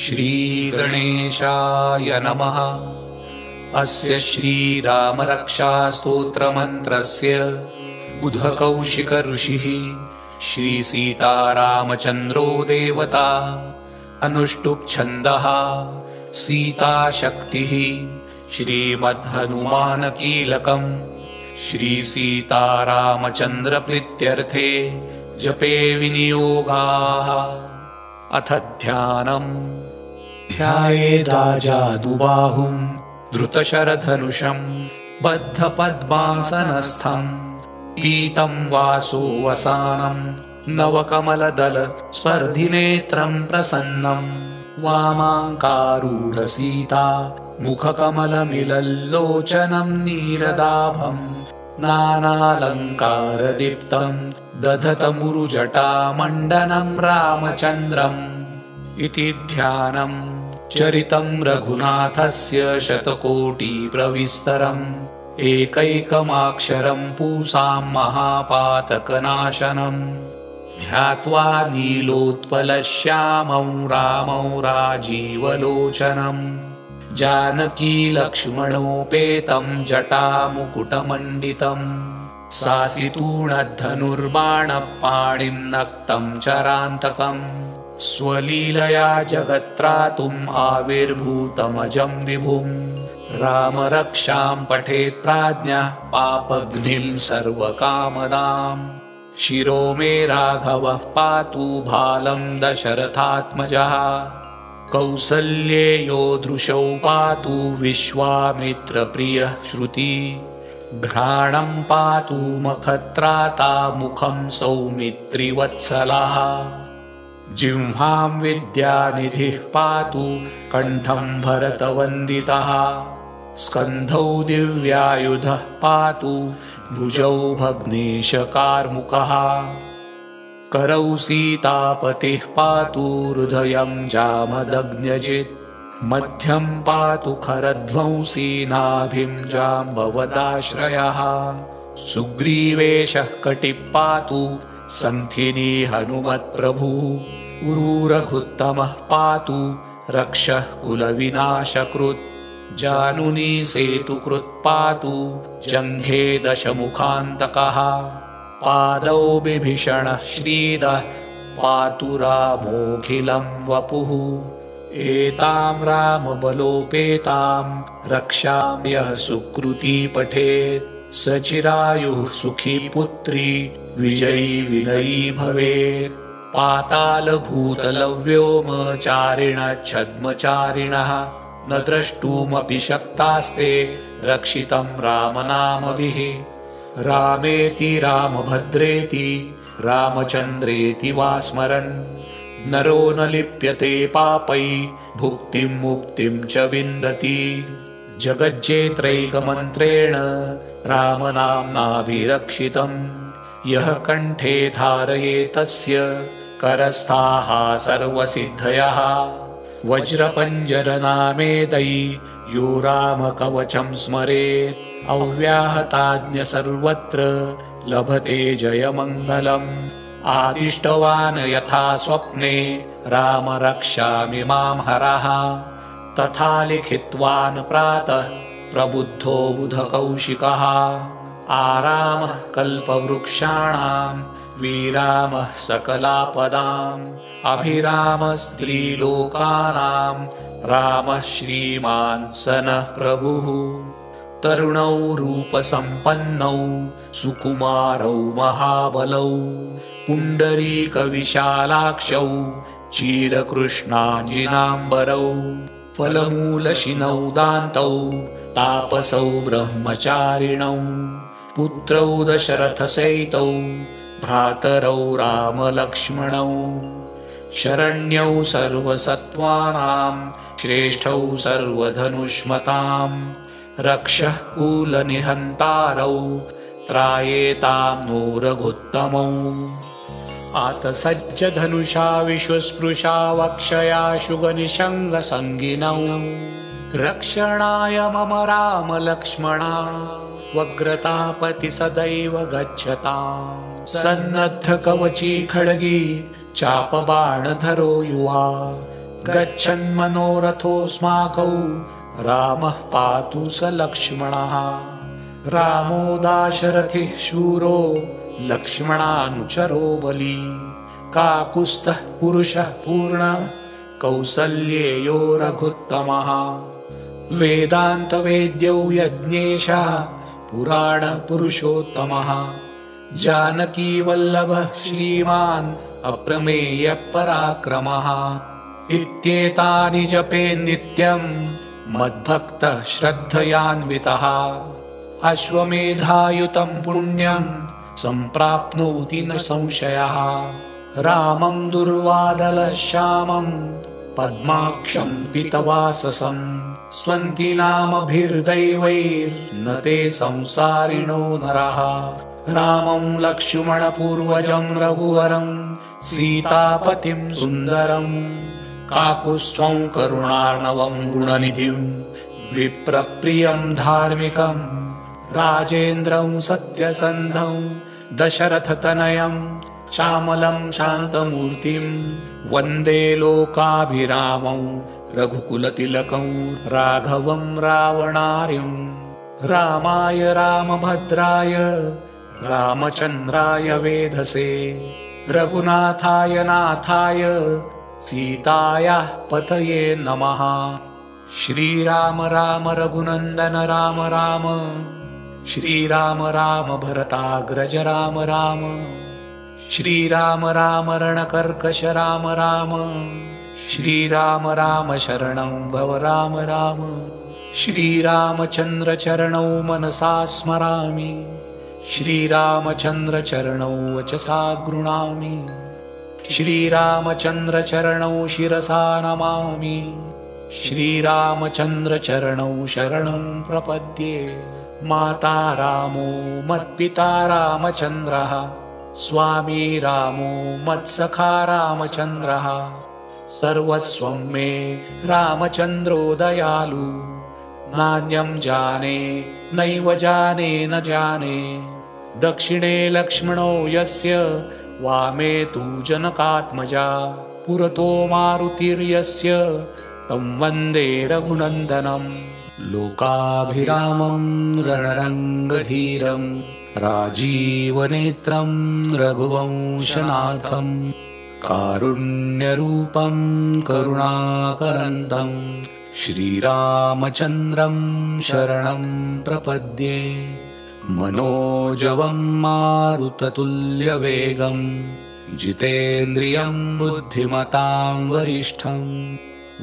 श्रीगणेशाय नमः। अस्य श्रीरामरक्षास्तोत्रमन्त्रस्य बुधकौशिक ऋषिः श्रीसीतारामचन्द्रो देवता। अनुष्टुप् छन्दः सीताशक्तिः श्रीमद्हनुमानकीलकम्। श्रीसीतारामचन्द्रप्रीत्यर्थे जपे विनियोगाः। अथ ध्यानम्। ध्यायेदाजादुबाहुं धृतशरधनुषं बद्धपद्मासनस्थं पीतं वासोवसानं नवकमलदल स्पर्धिनेत्रं प्रसन्नं वामाङ्कारूढसीता मुखकमलमिलल्लोचनं नीरदाभं नानालङ्कारदीप्तं दधतमुरुजटामण्डनं रामचन्द्रम् इति ध्यानम्। चरितं रघुनाथस्य शतकोटिप्रविस्तरम् एकैकमाक्षरं पूसां महापातकनाशनम् ध्यात्वा नीलोत्पलश्यामं रामं राजीवलोचनम् जानकीलक्ष्मणोपेतं जटामुकुटमण्डितम् सासितूणधनुर्बाणपाणिं नक्तं चरान्तकम् स्वलीलया जगत्त्रातुम् आविर्भूतमजं विभुम् रामरक्षां पठेत् प्राज्ञः पापघ्निं सर्वकामदाम् शिरो मे राघवः पातु भालं दशरथात्मजः कौसल्येयो दृशौ पातु विश्वामित्रप्रियः श्रुति घ्राणं पातु मखत्राता मुखं सौमित्रिवत्सलः जिह्वां विद्यानिधिः पातु कण्ठं भरतवन्दितः स्कन्धौ दिव्यायुधः पातु भुजौ भग्नेशकार्मुकः करौ सीतापतिः पातु हृदयं जामदग्न्यजित् मध्यं पातु खरध्वंसी नाभिं जाम्बवदाश्रयः सुग्रीवेशः कटिः पातु सन्थिनी हनुमत्प्रभुः उरूरघुत्तमः पातु रक्षः कुलविनाशकृत् जानुनी सेतुकृत् पातु जङ्घे दशमुखान्तकः पादौ बिभीषणः श्रीदः पातु रामोऽखिलं वपुः एतां रामबलोपेतां रक्षां यः सुकृती पठेत् सचिरायुः सुखी पुत्री विजयी विनयी भवेत् पातालभूतलव्योमचारिणच्छद्मचारिणः न द्रष्टुमपि शक्तास्ते रक्षितं रामनामभिः रामेति रामभद्रेति रामचन्द्रेति वा स्मरन् नरो न लिप्यते पापै भुक्तिं मुक्तिं च विन्दति जगज्जेत्रैकमन्त्रेण रामनाम्नाभिरक्षितम् यः कण्ठे धारयेतस्य करस्थाः सर्वसिद्धयः वज्रपञ्जरनामेदै यो रामकवचं स्मरेत् अव्याहताज्ञ सर्वत्र लभते जयमङ्गलम् आदिष्टवान् यथा स्वप्ने राम रक्षामि मां हरः तथा लिखित्वान् प्रातः प्रबुद्धो बुधकौशिकः आरामः कल्पवृक्षाणां विरामः सकलापदाम् अभिरामस्त्रीलोकानां रामः श्रीमान् सनः प्रभुः तरुणौ रूपसम्पन्नौ सुकुमारौ महाबलौ पुण्डरीकविशालाक्षौ चीरकृष्णाञ्जिनाम्बरौ फलमूलशिनौ दान्तौ तापसौ ब्रह्मचारिणौ पुत्रौ दशरथसहितौ भ्रातरौ रामलक्ष्मणौ शरण्यौ सर्वसत्त्वानां श्रेष्ठौ सर्वधनुष्मतां रक्षः कूलनिहन्तारौ त्रायेतां नो रघुत्तमौ आतसज्जधनुषा विश्वस्पृशा वक्षया शुगनिषङ्गसङ्गिनौ रक्षणाय मम रामलक्ष्मणा वग्रतापति सदैव गच्छताम् सन्नद्ध कवची खड्गी चापबाणधरो युवा गच्छन्मनोरथोऽस्माकौ रामः पातु स लक्ष्मणः। रामो दाशरथिः शूरो लक्ष्मणानुचरो बली। काकुत्स्थः पुरुषः पूर्ण कौसल्येयो रघुत्तमः। वेदान्तवेद्यौ यज्ञेशः पुराणपुरुषोत्तमः। जानकीवल्लभः श्रीमान् अप्रमेयः पराक्रमः। इत्येतानि जपे नित्यं मद्भक्तः श्रद्धयान्वितः। अश्वमेधायुतं पुण्यं सम्प्राप्नोति न संशयः। रामं दुर्वादलश्यामं पद्माक्षं पीतवाससं स्वन्ति नामभिर्दैवैर्न ते संसारिणो नरः। रामं लक्ष्मणपूर्वजं रघुवरं सीतापतिं सुन्दरं काकुत्स्थं करुणार्णवं गुणनिधिं विप्रप्रियं धार्मिकं राजेन्द्रं सत्यसन्धं दशरथतनयं श्यामलं शान्तमूर्तिं वन्दे लोकाभिरामं रघुकुलतिलकं राघवं रावणार्यं। रामाय रामभद्राय रामचन्द्राय वेधसे रघुनाथाय नाथाय सीतायाः पतये नमः। श्रीराम राम रघुनन्दन राम राम श्रीराम राम भरताग्रज राम राम श्रीराम राम रणकर्कश राम राम श्रीराम राम शरणं भव राम राम। श्रीरामचन्द्र चरणौ मनसा स्मरामि श्रीरामचन्द्र चरणौ वचसा गृह्णामि श्रीरामचन्द्र चरणौ शिरसा नमामि श्रीरामचन्द्र चरणौ शरणं प्रपद्ये। माता रामो मत्पिता रामचन्द्रः स्वामी रामो मत्सखा रामचन्द्रः सर्वस्वं मे रामचन्द्रो दयालु। नान्यं जाने नैव जाने न जाने दक्षिणे लक्ष्मणो यस्य वामे तु जनकात्मजा पुरतो मारुतिर्यस्य तं वन्दे रघुनन्दनं। लोकाभिरामं रणरङ्गधीरं राजीवनेत्रं रघुवंशनाथं कारुण्यरूपं करुणाकरन्दं श्रीरामचन्द्रं शरणं प्रपद्ये। मनोजवं मारुततुल्यवेगं जितेन्द्रियं बुद्धिमतां वरिष्ठं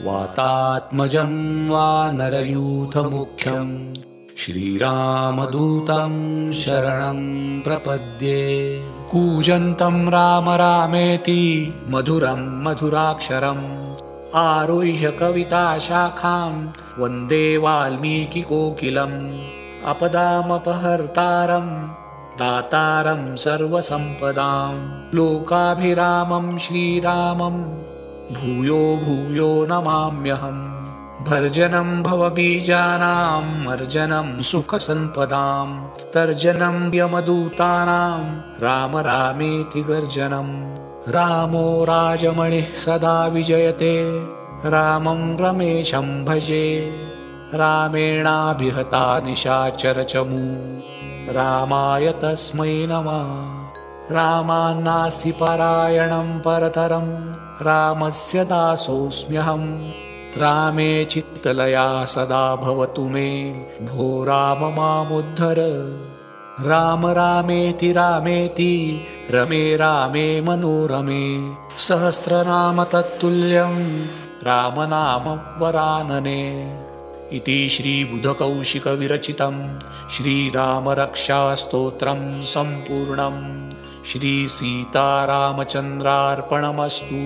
वातात्मजं वानरयूथमुख्यं श्रीरामदूतं शरणं प्रपद्ये। कूजन्तं राम रामेति मधुरं मधुराक्षरम् आरुह्य कविताशाखां वन्दे वाल्मीकिकोकिलम्। अपदामपहर्तारं दातारं सर्वसम्पदां लोकाभिरामं श्रीरामं भूयो भूयो नमाम्यहम्। भर्जनं भवबीजानां मर्जनं सुखसम्पदां तर्जनं यमदूतानां राम रामेति गर्जनं। रामो राजमणिः सदा विजयते रामं रमेशं भजे। रामेणाभिहता निशाचरचमू रामाय तस्मै नमः। रामान्नास्ति परायणं परतरं रामस्य दासोऽस्म्यहं। रामे चित्तलया सदा भवतु मे भो राम मामुद्धर। राम रामेति रामेति रमे रामे मनोरमे सहस्रनाम तत्तुल्यं रामनाम वरानने। इति श्रीबुधकौशिकविरचितं श्रीरामरक्षास्तोत्रं सम्पूर्णं। श्रीसीतारामचन्द्रार्पणमस्तु।